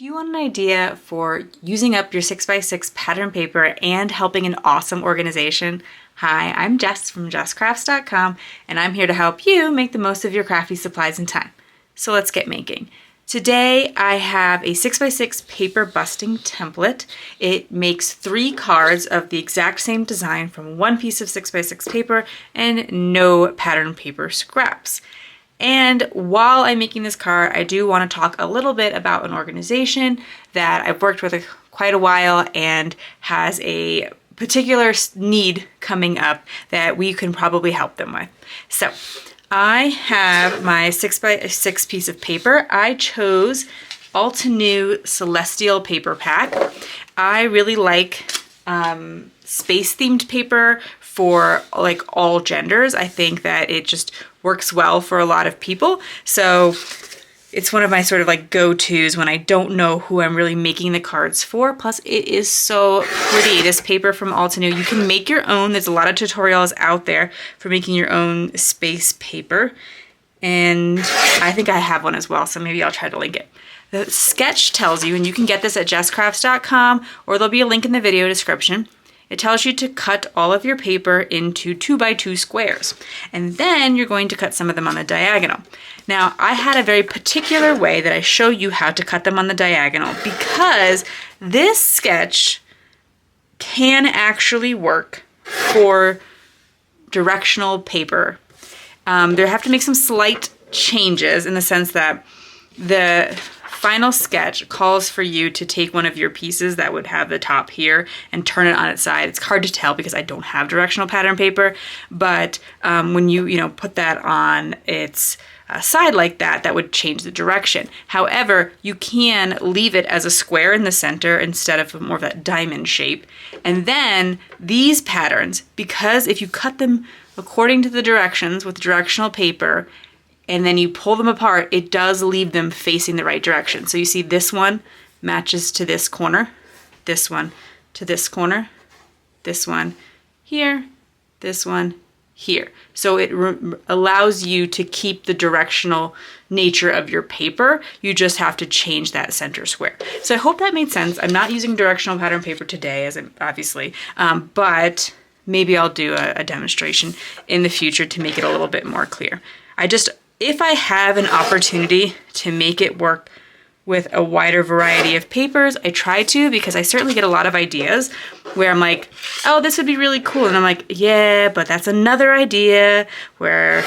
Do you want an idea for using up your 6x6 pattern paper and helping an awesome organization? Hi, I'm Jess from JessCrafts.com, and I'm here to help you make the most of your crafty supplies and time. So let's get making. Today I have a 6x6 paper busting template. It makes 3 cards of the exact same design from one piece of 6x6 paper and no pattern paper scraps. And while I'm making this card, I do want to talk a little bit about an organization that I've worked with quite a while and has a particular need coming up that we can probably help them with. So I have my 6x6 piece of paper. I chose Altenew Celestial Paper Pack. I really like space-themed paper for like all genders. I think that it just works well for a lot of people. So it's one of my sort of like go-tos when I don't know who I'm really making the cards for. Plus it is so pretty. This paper from Altenew, you can make your own. There's a lot of tutorials out there for making your own space paper. And I think I have one as well, so maybe I'll try to link it. The sketch tells you, and you can get this at jesscrafts.com, or there'll be a link in the video description. It tells you to cut all of your paper into 2x2 squares, and then you're going to cut some of them on the diagonal. Now, I had a very particular way that I show you how to cut them on the diagonal because this sketch can actually work for directional paper. There have to make some slight changes in the sense that the final sketch calls for you to take one of your pieces that would have the top here and turn it on its side. It's hard to tell because I don't have directional pattern paper, but when you put that on its side like that, that would change the direction. However, you can leave it as a square in the center instead of more of that diamond shape. And then these patterns, because if you cut them according to the directions with directional paper, and then you pull them apart, it does leave them facing the right direction. So you see this one matches to this corner, this one to this corner, this one here, this one here. So it allows you to keep the directional nature of your paper. You just have to change that center square. So I hope that made sense. I'm not using directional pattern paper today, as obviously, but maybe I'll do a demonstration in the future to make it a little bit more clear. If I have an opportunity to make it work with a wider variety of papers, I try to, because I certainly get a lot of ideas where I'm like, oh, this would be really cool. And I'm like, yeah, but that's another idea where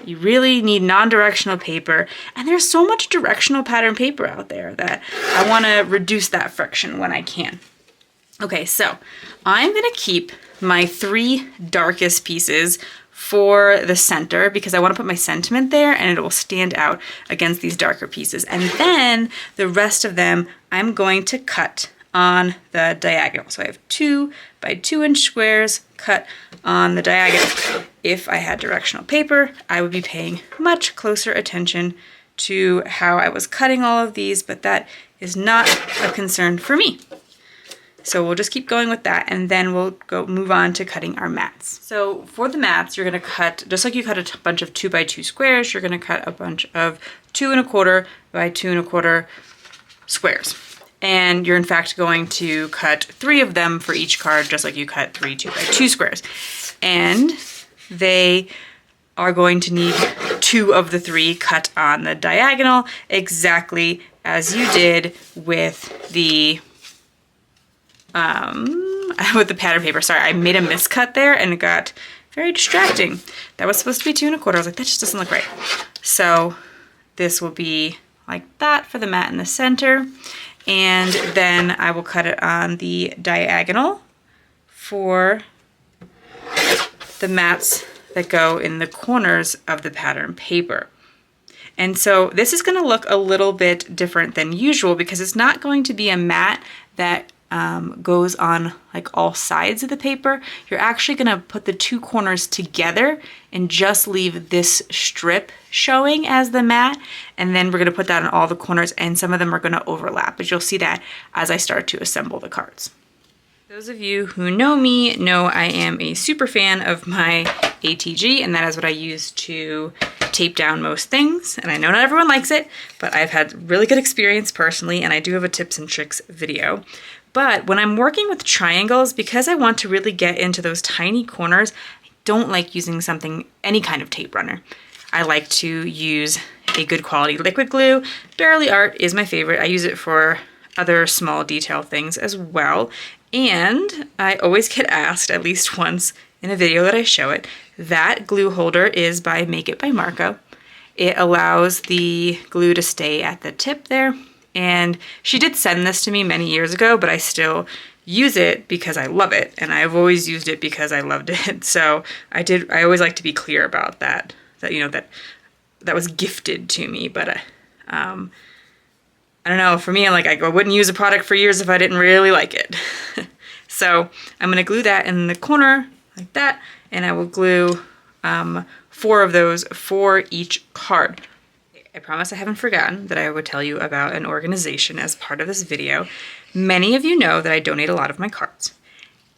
you really need non-directional paper. And there's so much directional pattern paper out there that I want to reduce that friction when I can. Okay, so I'm going to keep my 3 darkest pieces for the center because I want to put my sentiment there and it will stand out against these darker pieces. And then the rest of them I'm going to cut on the diagonal. So I have 2x2 inch squares cut on the diagonal. If I had directional paper, I would be paying much closer attention to how I was cutting all of these, but that is not a concern for me. So we'll just keep going with that, and then we'll move on to cutting our mats. So for the mats, you're gonna cut, just like you cut a bunch of 2x2 squares, you're gonna cut a bunch of 2 1/4 by 2 1/4 squares. And you're in fact going to cut 3 of them for each card, just like you cut 3 2x2 squares. And they are going to need 2 of the 3 cut on the diagonal, exactly as you did with the pattern paper. Sorry, I made a miscut there and it got very distracting. That was supposed to be 2 1/4. I was like, that just doesn't look right. So this will be like that for the mat in the center. And then I will cut it on the diagonal for the mats that go in the corners of the pattern paper. And so this is going to look a little bit different than usual because it's not going to be a mat that goes on like all sides of the paper. You're actually going to put the 2 corners together and just leave this strip showing as the mat, and then we're going to put that on all the corners, and some of them are going to overlap, but you'll see that as I start to assemble the cards. Those of you who know me know I am a super fan of my ATG, and that is what I use to tape down most things. And I know not everyone likes it, but I've had really good experience personally, and I do have a tips and tricks video. But when I'm working with triangles, because I want to really get into those tiny corners, I don't like using any kind of tape runner. I like to use a good quality liquid glue. Barely Art is my favorite. I use it for other small detail things as well. And I always get asked at least once in a video that I show it. That glue holder is by Make It by Marco. It allows the glue to stay at the tip there. And she did send this to me many years ago, but I still use it because I love it. And I've always used it because I loved it. So I always like to be clear about that, that was gifted to me. But I don't know, for me, I wouldn't use a product for years if I didn't really like it. So I'm gonna glue that in the corner like that, and I will glue 4 of those for each card. I promise I haven't forgotten that I would tell you about an organization as part of this video. Many of you know that I donate a lot of my cards,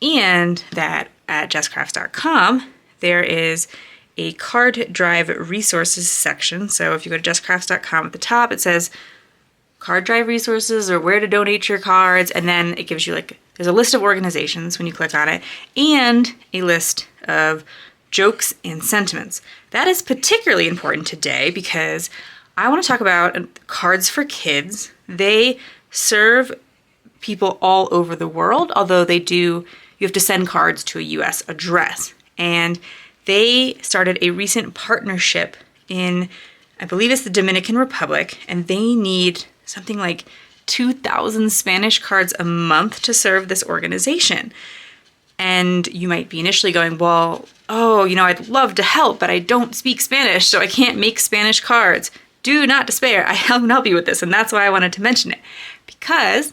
and that at jesscrafts.com there is a card drive resources section. So if you go to jesscrafts.com, at the top it says card drive resources or where to donate your cards, and then it gives you there's a list of organizations when you click on it, and a list of jokes and sentiments. That is particularly important today because I want to talk about Cards for Kids. They serve people all over the world, although you have to send cards to a US address. And they started a recent partnership in, I believe it's the Dominican Republic, and they need something like 2,000 Spanish cards a month to serve this organization. And you might be initially going, well, I'd love to help, but I don't speak Spanish, so I can't make Spanish cards. Do not despair. I can help you with this, and that's why I wanted to mention it. Because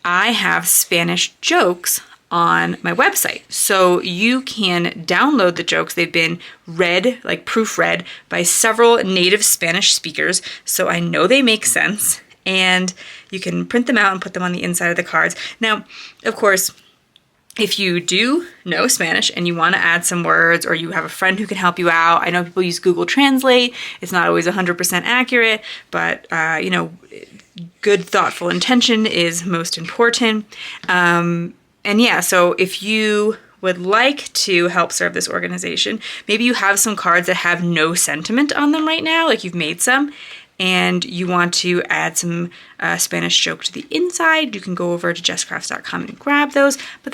I have Spanish jokes on my website. So you can download the jokes. They've been read, proofread, by several native Spanish speakers, so I know they make sense. And you can print them out and put them on the inside of the cards. Now, of course, if you do know Spanish and you want to add some words, or you have a friend who can help you out, I know people use Google Translate. It's not always 100% accurate, but good, thoughtful intention is most important. And yeah, so if you would like to help serve this organization, maybe you have some cards that have no sentiment on them right now, you've made some, and you want to add some Spanish joke to the inside, you can go over to jesscrafts.com and grab those. But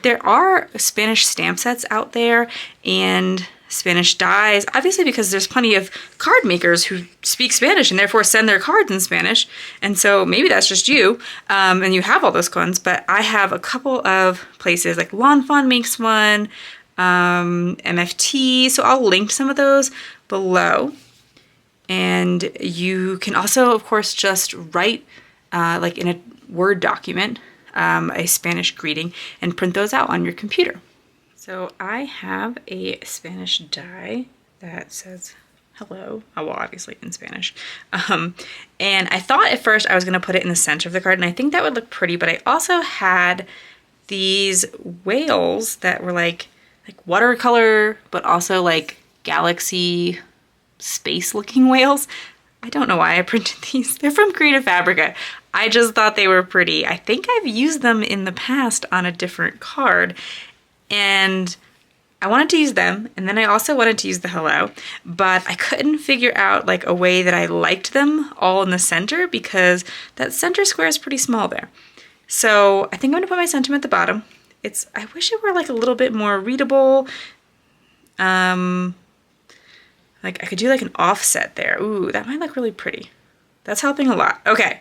there are Spanish stamp sets out there and Spanish dies, obviously, because there's plenty of card makers who speak Spanish and therefore send their cards in Spanish. And so maybe that's just you, and you have all those ones. But I have a couple of places, like Lawn Fawn makes one, MFT, so I'll link some of those below. And you can also, of course, just write, in a Word document, a Spanish greeting and print those out on your computer. So I have a Spanish die that says hello, obviously in Spanish. And I thought at first I was going to put it in the center of the card, and I think that would look pretty, but I also had these whales that were like watercolor, but also galaxy space looking whales. I don't know why I printed these. They're from Creative Fabrica. I just thought they were pretty. I think I've used them in the past on a different card, and I wanted to use them, and then I also wanted to use the hello, but I couldn't figure out a way that I liked them all in the center, because that center square is pretty small there. So I think I'm gonna put my sentiment at the bottom. I wish it were a little bit more readable. I could do an offset there. Ooh, that might look really pretty. That's helping a lot. Okay,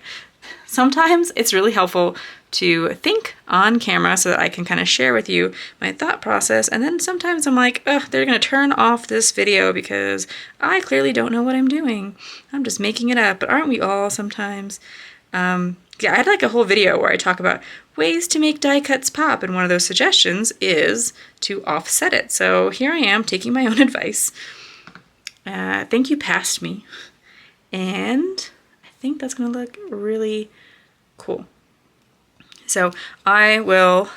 sometimes it's really helpful to think on camera so that I can kind of share with you my thought process, and then sometimes I'm like, oh, they're gonna turn off this video because I clearly don't know what I'm doing. I'm just making it up, but aren't we all sometimes? Yeah, I had a whole video where I talk about ways to make die cuts pop, and one of those suggestions is to offset it. So here I am taking my own advice. Thank you, past me. And I think that's gonna look really cool. So I will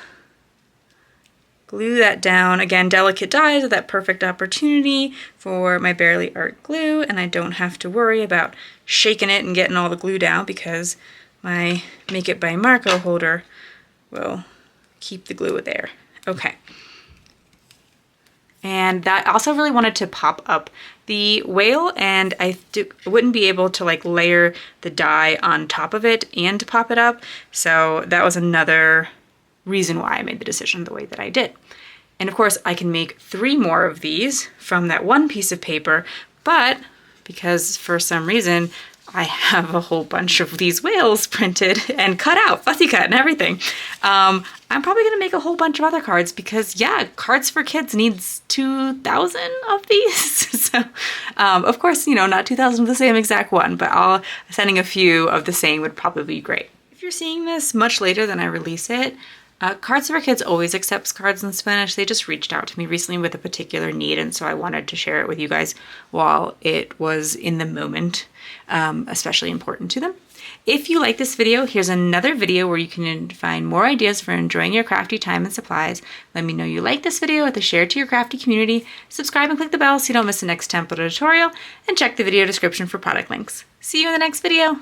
glue that down. Again, delicate dies are that perfect opportunity for my Barely Art glue, and I don't have to worry about shaking it and getting all the glue down because my Make It by Marco holder will keep the glue there. Okay. And that also really wanted to pop up the whale, and I wouldn't be able to like layer the die on top of it and pop it up. So that was another reason why I made the decision the way that I did. And of course I can make 3 more of these from that one piece of paper, but because for some reason I have a whole bunch of these whales printed and cut out, fussy cut and everything, I'm probably gonna make a whole bunch of other cards because yeah, Cards for Kids needs 2,000 of these. So of course, you know, not 2,000 of the same exact one, but sending a few of the same would probably be great. If you're seeing this much later than I release it, Cards for Kids always accepts cards in Spanish. They just reached out to me recently with a particular need, and so I wanted to share it with you guys while it was in the moment, especially important to them. If you like this video, here's another video where you can find more ideas for enjoying your crafty time and supplies. Let me know you like this video with a share to your crafty community, subscribe and click the bell so you don't miss the next template tutorial, and check the video description for product links. See you in the next video.